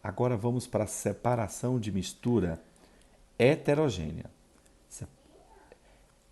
Agora vamos para a separação de mistura heterogênea.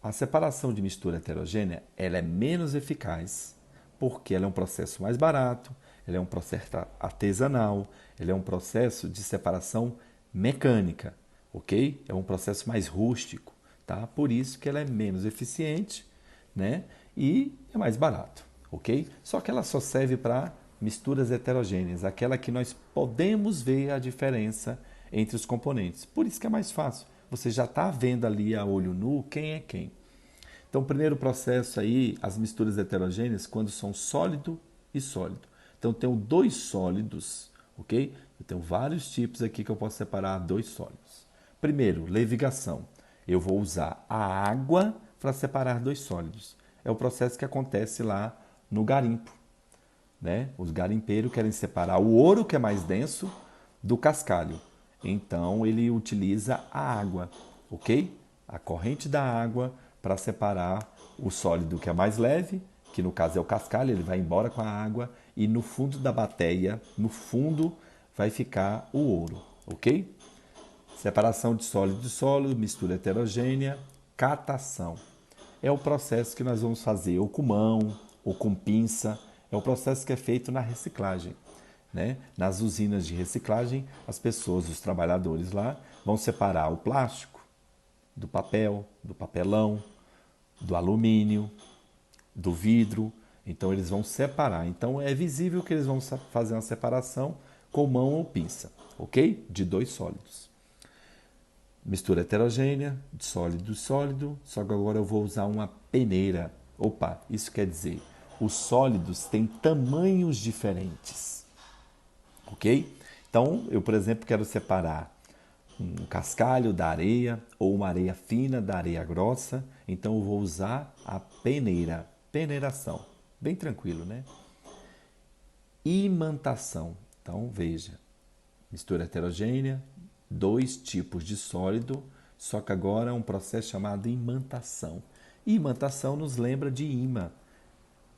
A separação de mistura heterogênea ela é menos eficaz porque ela é um processo mais barato, ela é um processo artesanal, ela é um processo de separação mecânica, ok? É um processo mais rústico, tá? Por isso que ela é menos eficiente, né? E é mais barato, ok? Só que ela só serve para misturas heterogêneas, aquela que nós podemos ver a diferença entre os componentes. Por isso que é mais fácil. Você já está vendo ali a olho nu quem é quem. Então, o primeiro processo aí, as misturas heterogêneas, quando são sólido e sólido. Então, eu tenho dois sólidos, ok? Eu tenho vários tipos aqui que eu posso separar dois sólidos. Primeiro, levigação. Eu vou usar a água para separar dois sólidos. É o processo que acontece lá no garimpo, né? Os garimpeiros querem separar o ouro, que é mais denso, do cascalho. Então, ele utiliza a água, ok? A corrente da água para separar o sólido que é mais leve, que no caso é o cascalho, ele vai embora com a água, e no fundo da bateia, no fundo, vai ficar o ouro, ok? Separação de sólido de sólido, mistura heterogênea, catação. É o processo que nós vamos fazer ou com mão, ou com pinça. É o processo que é feito na reciclagem, né? Nas usinas de reciclagem, as pessoas, os trabalhadores lá, vão separar o plástico do papelão, do alumínio, do vidro. Então eles vão separar. Então é visível que eles vão fazer uma separação com mão ou pinça, ok? De dois sólidos. Mistura heterogênea, de sólido e sólido, só que agora eu vou usar uma peneira. Opa, isso quer dizer, os sólidos têm tamanhos diferentes, ok? Então, eu, por exemplo, quero separar um cascalho da areia ou uma areia fina da areia grossa, então eu vou usar a peneira, peneiração. Bem tranquilo, né? Imantação. Então, veja, mistura heterogênea, dois tipos de sólido, só que agora é um processo chamado imantação. Imantação nos lembra de ímã.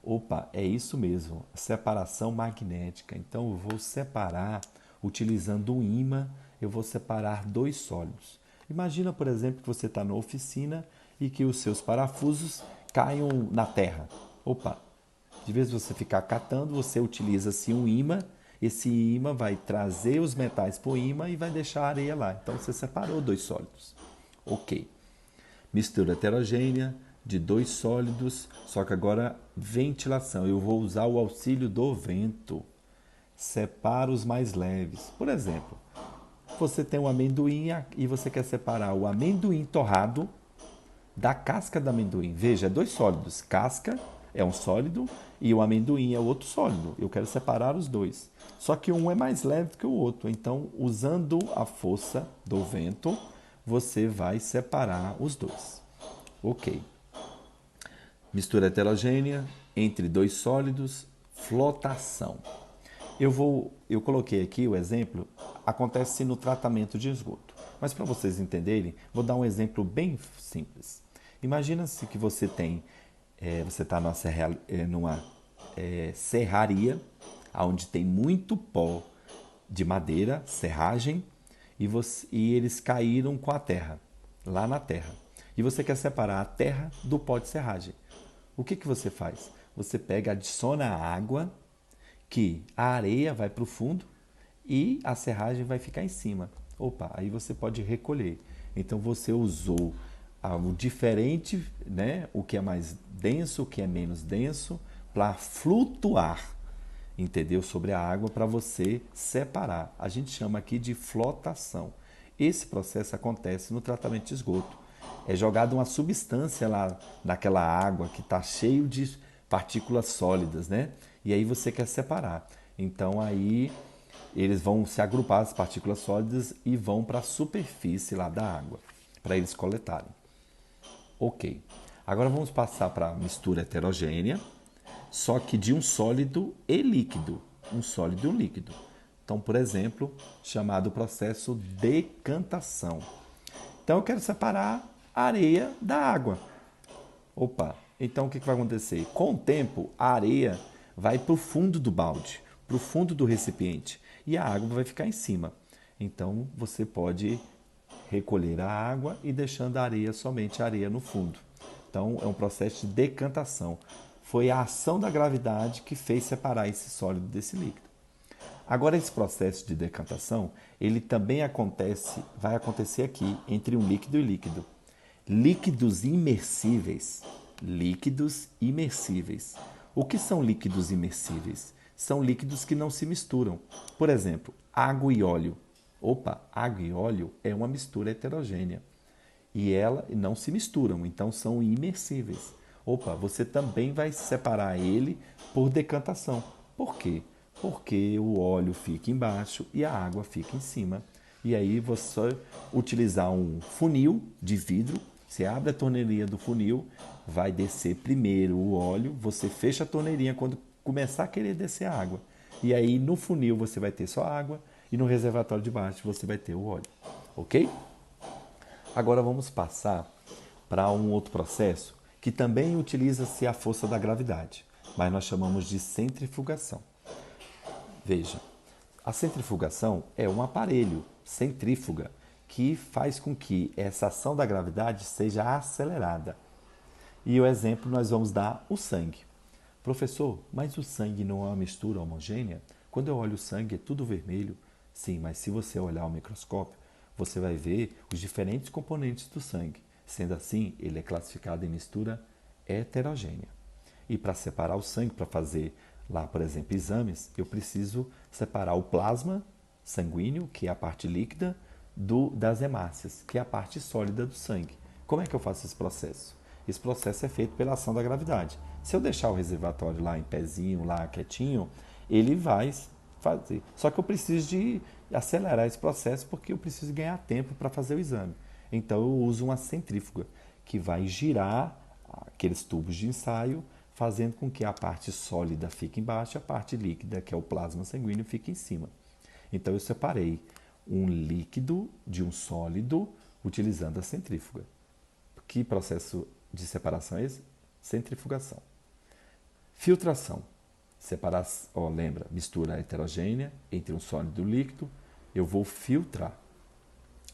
Opa, é isso mesmo, separação magnética. Então eu vou separar, utilizando um ímã, eu vou separar dois sólidos. Imagina, por exemplo, que você está na oficina e que os seus parafusos caiam na terra. Opa, de vez em você ficar catando, você utiliza-se um ímã. Esse ímã vai trazer os metais para o ímã e vai deixar a areia lá. Então você separou dois sólidos. Ok. Mistura heterogênea de dois sólidos, só que agora ventilação. Eu vou usar o auxílio do vento. Separa os mais leves. Por exemplo, você tem um amendoim e você quer separar o amendoim torrado da casca do amendoim. Veja, é dois sólidos. Casca é um sólido e o amendoim é outro sólido. Eu quero separar os dois. Só que um é mais leve que o outro. Então, usando a força do vento, você vai separar os dois. Ok. Mistura heterogênea entre dois sólidos, flotação. Eu coloquei aqui o exemplo, acontece no tratamento de esgoto. Mas para vocês entenderem, vou dar um exemplo bem simples. Imagina-se que você está numa serraria, onde tem muito pó de madeira, serragem, e eles caíram com a terra, lá na terra. E você quer separar a terra do pó de serragem. O que você faz? Você pega, adiciona a água, que a areia vai para o fundo e a serragem vai ficar em cima. Opa, aí você pode recolher. Então você usou o diferente, né? O que é mais denso, o que é menos denso, para flutuar, entendeu? Sobre a água para você separar. A gente chama aqui de flotação. Esse processo acontece no tratamento de esgoto. É jogada uma substância lá naquela água que está cheio de partículas sólidas, né? E aí você quer separar. Então aí eles vão se agrupar as partículas sólidas e vão para a superfície lá da água para eles coletarem. Ok. Agora vamos passar para a mistura heterogênea, só que de um sólido e líquido. Um sólido e um líquido. Então, por exemplo, chamado processo decantação. Então eu quero separar a areia da água. Opa, então o que vai acontecer? Com o tempo, a areia vai para o fundo do balde, para o fundo do recipiente e a água vai ficar em cima. Então você pode recolher a água e deixando a areia, somente a areia no fundo. Então é um processo de decantação. Foi a ação da gravidade que fez separar esse sólido desse líquido. Agora esse processo de decantação, ele também vai acontecer aqui entre um líquido e líquido. Líquidos imersíveis. Líquidos imersíveis. O que são líquidos imersíveis? São líquidos que não se misturam. Por exemplo, água e óleo. Opa, água e óleo é uma mistura heterogênea. E ela não se misturam, então são imersíveis. Opa, você também vai separar ele por decantação. Por quê? Porque o óleo fica embaixo e a água fica em cima. E aí você utilizar um funil de vidro, você abre a torneirinha do funil, vai descer primeiro o óleo, você fecha a torneirinha quando começar a querer descer a água. E aí no funil você vai ter só água e no reservatório de baixo você vai ter o óleo. Ok? Agora vamos passar para um outro processo que também utiliza-se a força da gravidade, mas nós chamamos de centrifugação. Veja, a centrifugação é um aparelho centrífuga que faz com que essa ação da gravidade seja acelerada. E o exemplo nós vamos dar o sangue. Professor, mas o sangue não é uma mistura homogênea? Quando eu olho o sangue é tudo vermelho. Sim, mas se você olhar ao microscópio, você vai ver os diferentes componentes do sangue. Sendo assim, ele é classificado em mistura heterogênea. E para separar o sangue, para fazer lá, por exemplo, exames, eu preciso separar o plasma sanguíneo, que é a parte líquida, das hemácias, que é a parte sólida do sangue. Como é que eu faço esse processo? Esse processo é feito pela ação da gravidade. Se eu deixar o reservatório lá em pezinho, lá quietinho, ele vai fazer. Só que eu preciso de acelerar esse processo porque eu preciso ganhar tempo para fazer o exame. Então eu uso uma centrífuga que vai girar aqueles tubos de ensaio, fazendo com que a parte sólida fique embaixo e a parte líquida, que é o plasma sanguíneo, fique em cima. Então eu separei um líquido de um sólido utilizando a centrífuga. Que processo de separação é esse? Centrifugação. Filtração. Lembra, mistura heterogênea entre um sólido e um líquido. Eu vou filtrar.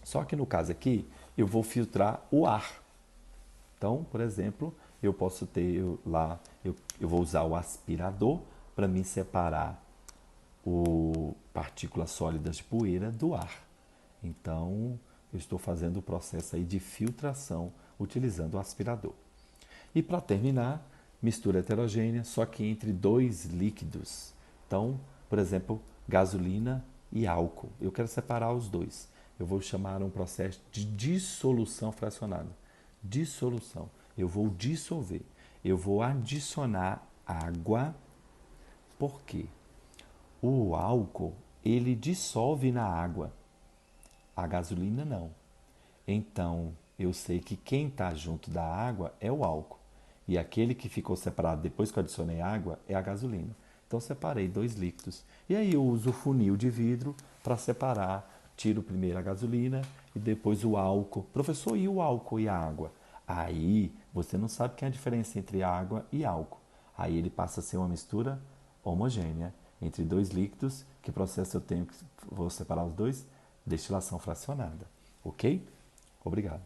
Só que no caso aqui, eu vou filtrar o ar. Então, por exemplo, eu posso ter lá, eu vou usar o aspirador para me separar partículas sólidas de poeira do ar. Então, eu estou fazendo o processo aí de filtração utilizando o aspirador. E para terminar, mistura heterogênea, só que entre dois líquidos. Então, por exemplo, gasolina e álcool. Eu quero separar os dois. Eu vou chamar um processo de dissolução fracionada. Dissolução. Eu vou dissolver. Eu vou adicionar água. Por quê? O álcool, ele dissolve na água. A gasolina não. Então, eu sei que quem está junto da água é o álcool. E aquele que ficou separado depois que eu adicionei água é a gasolina. Então, separei dois líquidos. E aí eu uso o funil de vidro para separar. Tiro primeiro a gasolina e depois o álcool. Professor, e o álcool e a água? Aí você não sabe que é a diferença entre água e álcool. Aí ele passa a ser uma mistura homogênea entre dois líquidos. Que processo eu tenho? Vou separar os dois? Destilação fracionada. Ok? Obrigado.